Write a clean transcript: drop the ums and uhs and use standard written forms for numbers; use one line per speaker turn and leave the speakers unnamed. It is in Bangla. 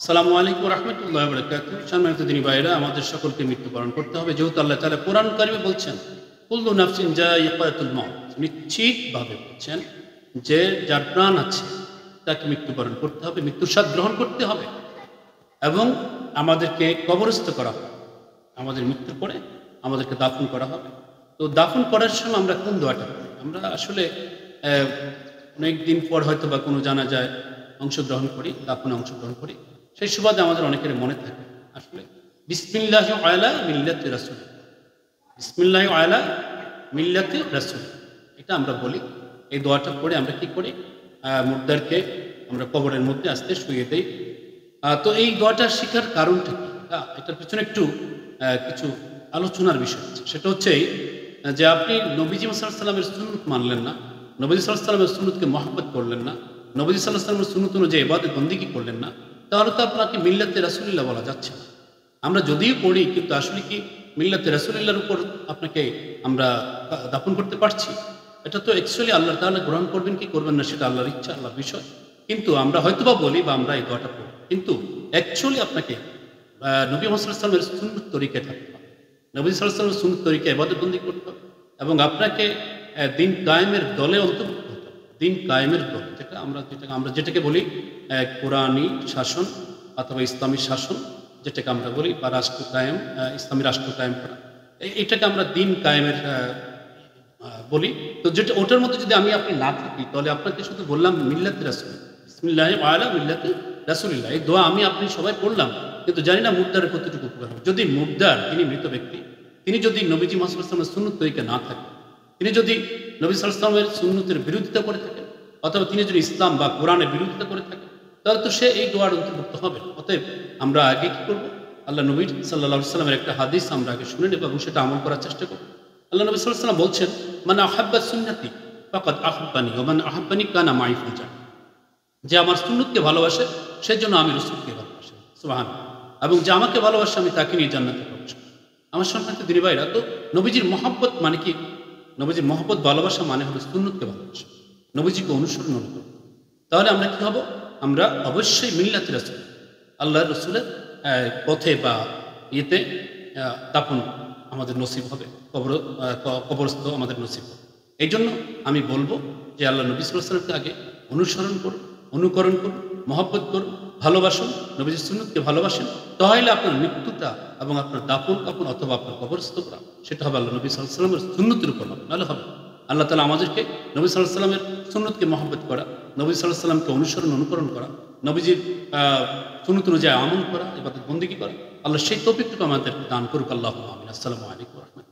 আসসালামু আলাইকুম রহমতুল্লাহ বরকাতুহ। সম্মানিত দিনী ভাইরা, আমাদের সকলকে মৃত্যুবরণ করতে হবে, যেহেতু আল্লাহ তাআলা কোরআন কারিমে বলছেন কুল্লু নাফসিন যায়িকাতুল মাউত, নিশ্চিতভাবে বলছেন যে যার প্রাণ আছে তাকে মৃত্যুবরণ করতে হবে, মৃত্যুর স্বাদ গ্রহণ করতে হবে এবং আমাদেরকে কবরস্থ করা হবে। আমাদের মৃত্যুর পরে আমাদেরকে দাফন করা হবে। তো দাফন করার সময় আমরা কোন দোয়াটা পড়ি? আমরা আসলে অনেক দিন পর হয়তো বা কোনো জানাজায় অংশগ্রহণ করি, দাফনে অংশগ্রহণ করি, সেই সুবাদে আমাদের অনেকের মনে থাকে আসলে বিসমিল্লাহি আলা মিল্লাতি রাসূল, বিসমিল্লাহি আলা মিল্লাতি রাসূল, এটা আমরা বলি। এই দোয়াটা পড়ে আমরা কি করি? মুর্দারকে আমরা কবরের মধ্যে আস্তে শুইয়ে দেই। তো এই দোয়াটা শিখার কারণটা কি? এটার পেছনে একটু কিছু আলোচনার বিষয় আছে। সেটা হচ্ছে যে আপনি নবীজি সাল্লাল্লাহু আলাইহি ওয়াসাল্লামের সুন্নত মানলেন না, নবীজি সাল্লাল্লাহু আলাইহি ওয়াসাল্লামের সুন্নতকে মহব্বত করলেন না, নবীজি সাল্লাল্লাহু আলাইহি ওয়াসাল্লামের সুন্নত অনুযায়ী ইবাদত বন্দেগী করলেন না, তাহলে তো আপনাকে মিল্লাতে রাসূলুল্লাহ বলা যাচ্ছে না। আমরা যদিও পড়ি, কিন্তু আসলে কি মিল্লাতে রাসূলুল্লাহর উপর আপনাকে আমরা দাফন করতে পারছি? এটা তো অ্যাকচুয়ালি আল্লাহ তাআলা গ্রহণ করবেন কি করবেন না সেটা আল্লাহর ইচ্ছা, আল্লাহর বিষয়। কিন্তু আমরা হয়তোবা বলি বা আমরা এই দোয়াটা পড়ি, কিন্তু অ্যাকচুয়ালি আপনাকে নবী মুহাম্মদ সাল্লাল্লাহু আলাইহি ওয়াসাল্লামের সুন্নত তরিকায় থাকতে হবে, নবী সাল্লাল্লাহু আলাইহি ওয়াসাল্লামের সুন্নত তরিকায় ইবাদত বন্দেগী করতে হবে এবং আপনাকে দিন কায়েমের দলে অন্তর্ভুক্ত হতে হবে। দিন কায়েমের দল, যেটাকে বলি কোরআনী শাসন অথবা ইসলামী শাসন, যেটাকে আমরা বলি, বা রাষ্ট্র কায়েম, ইসলামী রাষ্ট্র কায়েম করা, এটাকে আমরা দিন কায়েমের বলি। তো যেটা ওটার মধ্যে যদি আমি আপনি না থাকি, তাহলে আপনাকে শুধু বললাম মিল্লাতে রাসূল, বিসমিল্লাহি আলা মিল্লাতি রাসূলিল্লাহ, এই দোয়া আমি আপনি সবাই পড়লাম, কিন্তু জানি না মুর্দারের কতটুকু উপকার হবে। যদি মুর্দার, তিনি মৃত ব্যক্তি, তিনি যদি নবীজি মুহাম্মদ সাল্লাল্লাহু আলাইহি ওয়াসাল্লামের সুন্নত তরিকা না থাকে, তিনি যদি নবী সাল্লাল্লাহু আলাইহি ওয়াসাল্লামের সুন্নতের বিরোধিতা করে থাকেন, অথবা তিনি যদি ইসলাম বা কোরআনের বিরোধিতা করে থাকেন, তাহলে তো সে এই দোয়ার অন্তর্ভুক্ত হবে। অতএব আমরা আগে কি করব? আল্লাহ নবী সাল্লাল্লাহু আলাইহি ওয়াসাল্লামের একটা হাদিস আমরা আগে শুনে নেব এবং সেটা আমল করার চেষ্টা করব। আল্লাহ নবী সাল্লাল্লাহু আলাইহি ওয়াসাল্লাম বলছেন, মান আহাব্বা সুন্নতি ফাকাদ আহাব্বানি ওয়া মান আহাব্বানি কানা মাই ফিল জান্নাহ, যে আমার সুন্নতকে ভালোবাসে সেজন্য আমি রাসূলকে ভালোবাসি, সুবহানাল্লাহ, এবং যে আমাকে ভালোবাসে আমি তাকে নিয়ে জান্নাতে প্রবেশ করব। আমার সম্মানিত দিনী ভাইরা, তো নবীজির মহব্বত মানে কি? নবীজির মহব্বত, ভালোবাসা মানে হলো সুন্নতকে ভালোবাসা, নবীজিকে অনুসরণ করব। তাহলে আমরা কি হব? আমরা অবশ্যই মিল্লাতে রাসূল, আল্লাহর রাসূলের পথে বা ইয়েতে দাফন আমাদের নসিব হবে, কবরস্থ আমাদের নসিব হবে। এই জন্য আমি বলবো যে আল্লাহ নবী সাল্লাল্লাহু আলাইহি ওয়াসাল্লামকে আগে অনুসরণ করুন, অনুকরণ করুন, মহব্বত করুন, ভালোবাসুন, নবীজির সুন্নতকে ভালোবাসেন। তাহলে আপনার মৃত্যুটা এবং আপনার দাফন কাফন অথবা আপনার কবরস্থ করা, সেটা হবে আল্লাহ নবী সাল্লাল্লাহু আলাইহি ওয়াসাল্লামের সুন্নতের উপর হবে, নাহলে হবে। আল্লাহ তাআলা আমাদেরকে নবী সাল্লাল্লাহু আলাইহি ওয়াসাল্লামের সুন্নতকে মহব্বত করা, নবী সাল্লাল্লাহু আলাইহি ওয়াসাল্লামকে অনুকরণ করা, নবীজির সুন্নত অনুযায়ী আমল করা, ইবাদত বন্দেগী করা, আল্লাহ সেই তৌফিকটুকু আমাদের দান করুক। আল্লাহুম্মা আমিন। আসসালামু আলাইকুম ওয়া রাহমাতুল্লাহ।